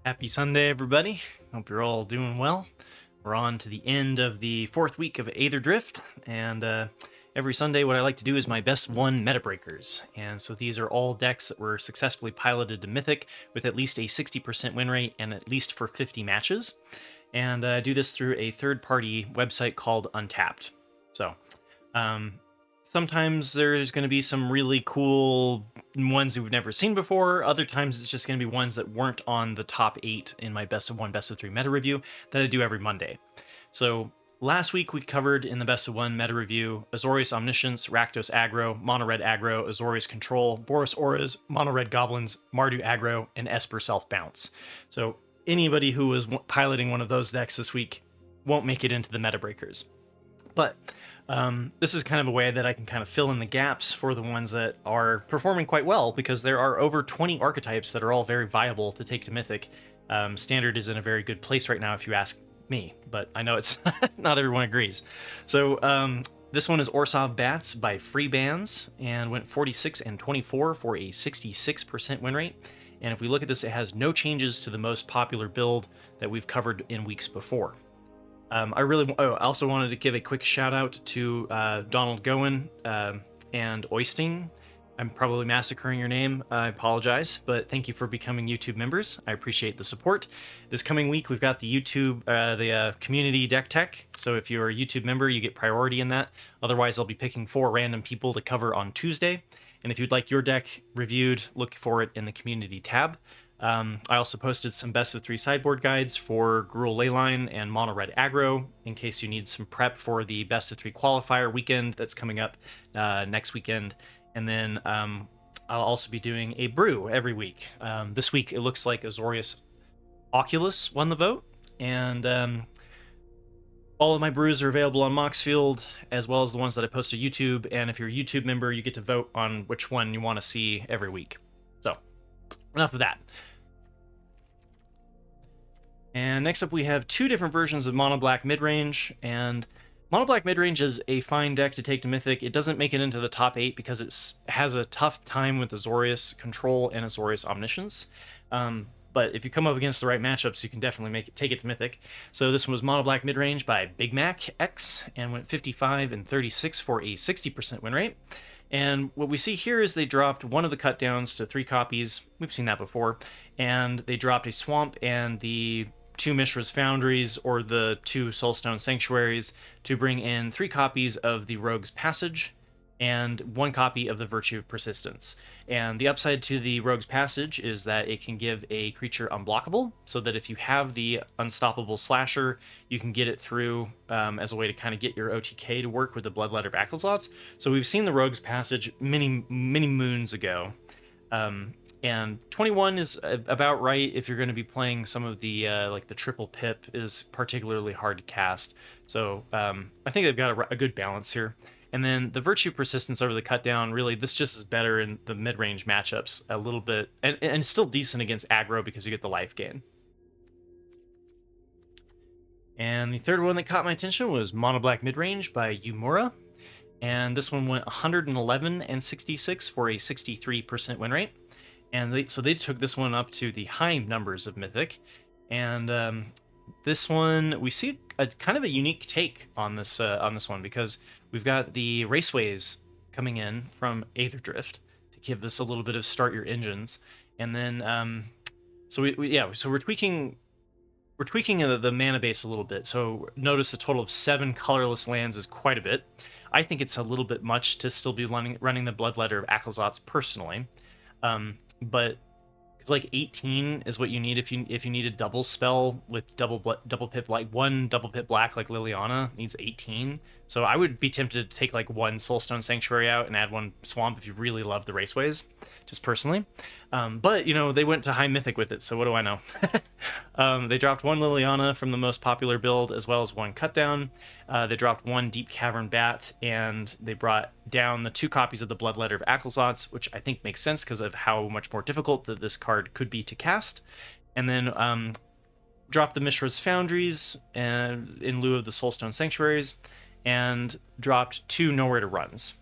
Happy Sunday, everybody. Hope you're all doing well. We're on to the end of the 4th week of Aetherdrift, and every Sunday what I like to do is my best one meta breakers. And so these are all decks that were successfully piloted to Mythic with at least a 60% win rate and at least for 50 matches. And I do this through a third-party website called Untapped. So sometimes there's going to be some really cool ones that we've never seen before. Other times it's just going to be ones that weren't on the top 8 in my best of 1, best of 3 meta review that I do every Monday. So last week we covered in the best of 1 meta review Azorius Omniscience, Rakdos Aggro, Mono Red Aggro, Azorius Control, Boros Auras, Mono Red Goblins, Mardu Aggro, and Esper Self Bounce. So anybody who was piloting one of those decks this week won't make it into the meta breakers. But this is kind of a way that I can kind of fill in the gaps for the ones that are performing quite well, because there are over 20 archetypes that are all very viable to take to Mythic. Standard is in a very good place right now if you ask me, but I know it's not everyone agrees. So this one is Orzhov Bats by Free Bands and went 46 and 24 for a 66% win rate. And if we look at this, it has no changes to the most popular build that we've covered in weeks before. I also wanted to give a quick shout out to Donald Gowen and Oisting. I'm probably massacring your name. I apologize, but thank you for becoming YouTube members. I appreciate the support. This coming week, we've got the YouTube, community deck tech. So if you're a YouTube member, you get priority in that. Otherwise, I'll be picking 4 random people to cover on Tuesday. And if you'd like your deck reviewed, look for it in the community tab. I also posted some best of 3 sideboard guides for Gruul Delirium and Mono Red Aggro in case you need some prep for the best of 3 qualifier weekend that's coming up next weekend. And then I'll also be doing a brew every week. This week it looks like Azorius Oculus won the vote, and all of my brews are available on Moxfield, as well as the ones that I post to YouTube. And if you're a YouTube member, you get to vote on which one you want to see every week. So enough of that. And next up we have 2 different versions of Mono Black Midrange, and Mono Black Midrange is a fine deck to take to Mythic. It doesn't make it into the top 8 because it has a tough time with Azorius Control and Azorius Omniscience. But if you come up against the right matchups, you can definitely take it to Mythic. So this one was Mono Black Midrange by Big Mac X and went 55 and 36 for a 60% win rate. And what we see here is they dropped one of the cut downs to 3 copies. We've seen that before. And they dropped a Swamp and the 2 Mishra's Foundries or the 2 Soulstone Sanctuaries to bring in 3 copies of the Rogue's Passage and 1 copy of the Virtue of Persistence. And the upside to the Rogue's Passage is that it can give a creature unblockable, so that if you have the Unstoppable Slasher, you can get it through as a way to kind of get your OTK to work with the Bloodletter of Ackleslots. So we've seen the Rogue's Passage many moons ago. And 21 is about right if you're going to be playing some of the like the triple pip is particularly hard to cast. So I think they've got a good balance here. And then the Virtue Persistence over the cut down, really this just is better in the mid-range matchups a little bit, and still decent against aggro because you get the life gain. And the third one that caught my attention was Mono Black Midrange by Yumura. And this one went 111 and 66 for a 63% win rate. And so they took this one up to the high numbers of Mythic. And this one, we see a kind of a unique take on this one, because we've got the Raceways coming in from Aetherdrift to give this a little bit of start your engines. And then so we're tweaking the mana base a little bit. So notice a total of 7 colorless lands is quite a bit. I think it's a little bit much to still be running the Bloodletter of Ackleslots personally. But it's like 18 is what you need if you need a double spell with double pip, like 1 double pip black like Liliana needs 18. So I would be tempted to take like 1 Soulstone Sanctuary out and add 1 Swamp if you really love the Raceways, just personally. But they went to high Mythic with it, so what do I know? They dropped 1 Liliana from the most popular build, as well as 1 cut down. They dropped 1 Deep Cavern Bat, and they brought down the 2 copies of the Bloodletter of Ackleslots, which I think makes sense because of how much more difficult that this card could be to cast. And then dropped the Mishra's Foundries in lieu of the Soulstone Sanctuaries, and dropped 2 Nowhere to Runs.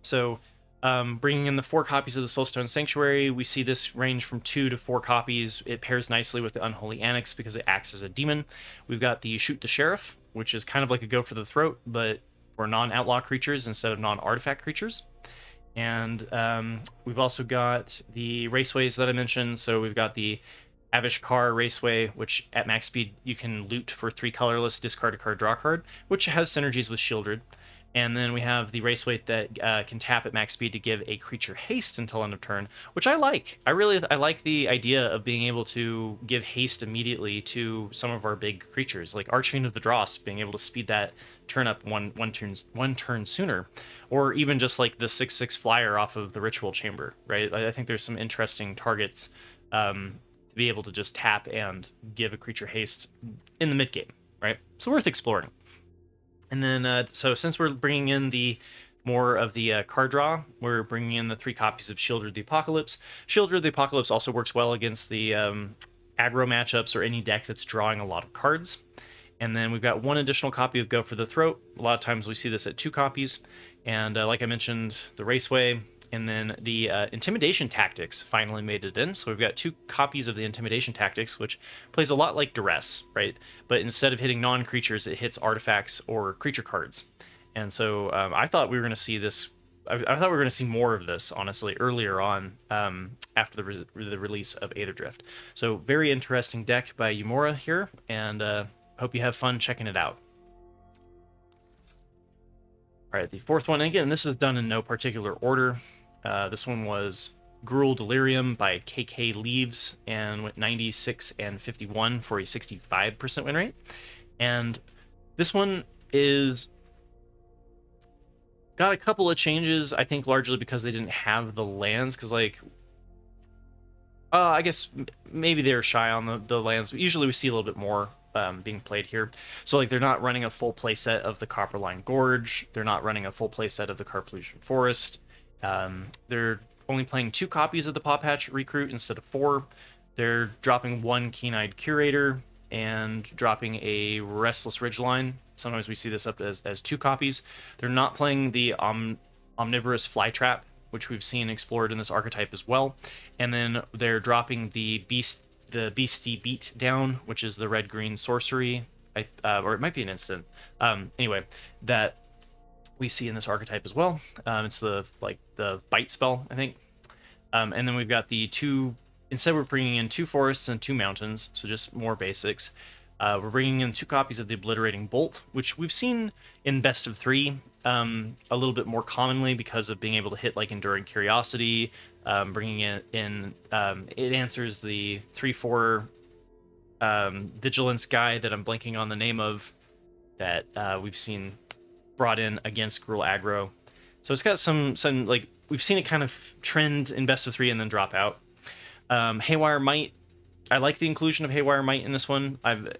So Bringing in the 4 copies of the Soulstone Sanctuary, we see this range from 2 to 4 copies. It pairs nicely with the Unholy Annex because it acts as a demon. We've got the Shoot the Sheriff, which is kind of like a go for the throat, but for non-outlaw creatures instead of non-artifact creatures. And we've also got the raceways that I mentioned. So we've got the Avishkar Raceway, which at max speed you can loot for 3 colorless, discard a card, draw a card, which has synergies with Shieldred. And then we have the Raceway that can tap at max speed to give a creature haste until end of turn, which I like. I like the idea of being able to give haste immediately to some of our big creatures, like Archfiend of the Dross, being able to speed that turn up one turn sooner, or even just like the 6/6 flyer off of the Ritual Chamber, right? I think there's some interesting targets to be able to just tap and give a creature haste in the mid game, right? So worth exploring. And then, so since we're bringing in the more of the card draw, we're bringing in the 3 copies of Shieldred the Apocalypse. Shieldred the Apocalypse also works well against the aggro matchups or any deck that's drawing a lot of cards. And then we've got 1 additional copy of Go for the Throat. A lot of times we see this at 2 copies. And like I mentioned, the Raceway, and then the Intimidation Tactics finally made it in. So we've got 2 copies of the Intimidation Tactics, which plays a lot like Duress, right? But instead of hitting non-creatures, it hits artifacts or creature cards. And so I thought we were going to see this. I thought we were going to see more of this, honestly, earlier on after the release of Aetherdrift. So very interesting deck by Yumura here, and hope you have fun checking it out. All right, the 4th one, and again, this is done in no particular order. This one was Gruul Delirium by KK Leaves and went 96 and 51 for a 65% win rate. And this one is got a couple of changes, I think largely because they didn't have the lands, because like I guess maybe they're shy on the lands, but usually we see a little bit more being played here. So like they're not running a full playset of the Copperline Gorge, they're not running a full playset of the Carpolution Forest. They're only playing 2 copies of the Paw Patch Recruit instead of 4. They're dropping 1 Keen-Eyed Curator and dropping a Restless Ridgeline. Sometimes we see this up as 2 copies. They're not playing the Omnivorous Flytrap, which we've seen explored in this archetype as well. And then they're dropping the Beastie Beat Down, which is the red-green sorcery, or it might be an instant. Anyway, that we see in this archetype as well. It's the bite spell, I think. And then we've got the 2. Instead, we're bringing in 2 forests and 2 mountains, so just more basics. We're bringing in 2 copies of the Obliterating Bolt, which we've seen in Best of 3 a little bit more commonly because of being able to hit like Enduring Curiosity. Bringing it in, it answers the 3/4 Vigilance guy that I'm blanking on the name of that we've seen brought in against Gruul aggro. So it's got some like we've seen it kind of trend in Best of 3 and then drop out. Haywire Might, I like the inclusion of Haywire Might in this one.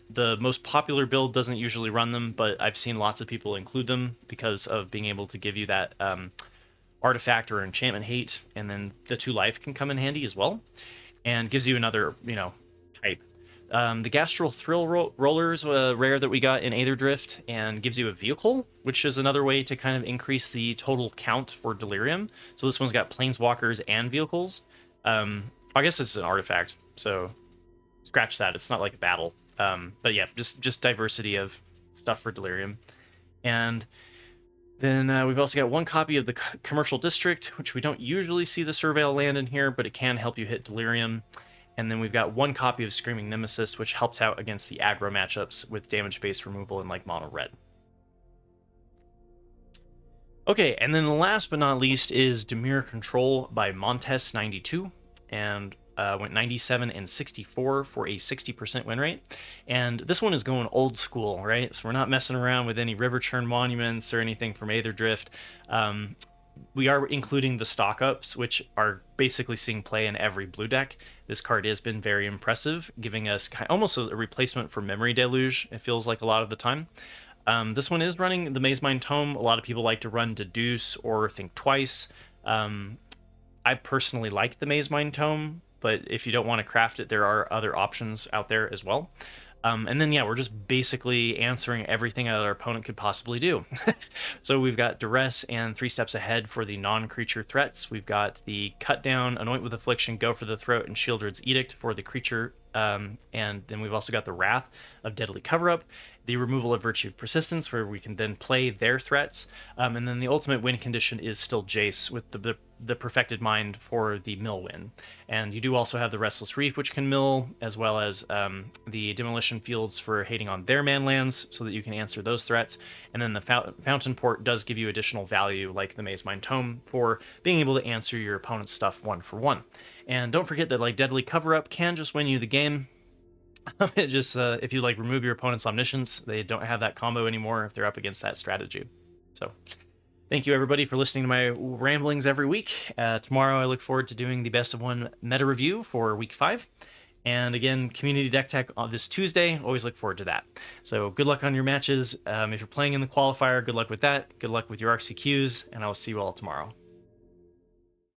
The most popular build doesn't usually run them, but I've seen lots of people include them because of being able to give you that artifact or enchantment hate, and then the 2 life can come in handy as well, and gives you another type. The Gastral Thrill Rollers, rare that we got in Aetherdrift, and gives you a vehicle, which is another way to kind of increase the total count for Delirium. So this one's got planeswalkers and vehicles. I guess it's an artifact, so scratch that. It's not like a battle. But yeah, just diversity of stuff for Delirium. And then we've also got 1 copy of the Commercial District, which we don't usually see the Surveil land in here, but it can help you hit Delirium. And then we've got 1 copy of Screaming Nemesis, which helps out against the aggro matchups with damage-based removal in like mono red. Okay, and then last but not least is Dimir Control by Montes92, and went 97 and 64 for a 60% win rate. And this one is going old school, right? So we're not messing around with any River Churn monuments or anything from Aetherdrift. We are including the stock-ups, which are basically seeing play in every blue deck. This card has been very impressive, giving us almost a replacement for Memory Deluge, it feels like a lot of the time. This one is running the Mazemind Tome. A lot of people like to run Deduce or Think Twice. I personally like the Mazemind Tome, but if you don't want to craft it, there are other options out there as well. And then, yeah, we're just basically answering everything that our opponent could possibly do. So we've got Duress and 3 Steps Ahead for the non-creature threats. We've got the Cut Down, Anoint with Affliction, Go for the Throat, and Shieldred's Edict for the creature. And then we've also got the Wrath of Deadly Cover-Up, the removal of Virtue of Persistence, where we can then play their threats. And then the ultimate win condition is still Jace with the Perfected Mind for the mill win. And you do also have the Restless Reef, which can mill, as well as the Demolition Fields for hating on their manlands, so that you can answer those threats. And then the Fountain Port does give you additional value, like the Maze Mind Tome, for being able to answer your opponent's stuff 1 for 1. And don't forget that like Deadly Cover-Up can just win you the game. It just if you like remove your opponent's Omniscience, they don't have that combo anymore if they're up against that strategy. So thank you everybody for listening to my ramblings every week. Tomorrow I look forward to doing the best of 1 meta review for week 5. And again, community deck tech on this Tuesday. Always look forward to that. So good luck on your matches. If you're playing in the qualifier, good luck with that. Good luck with your RCQs, and I'll see you all tomorrow.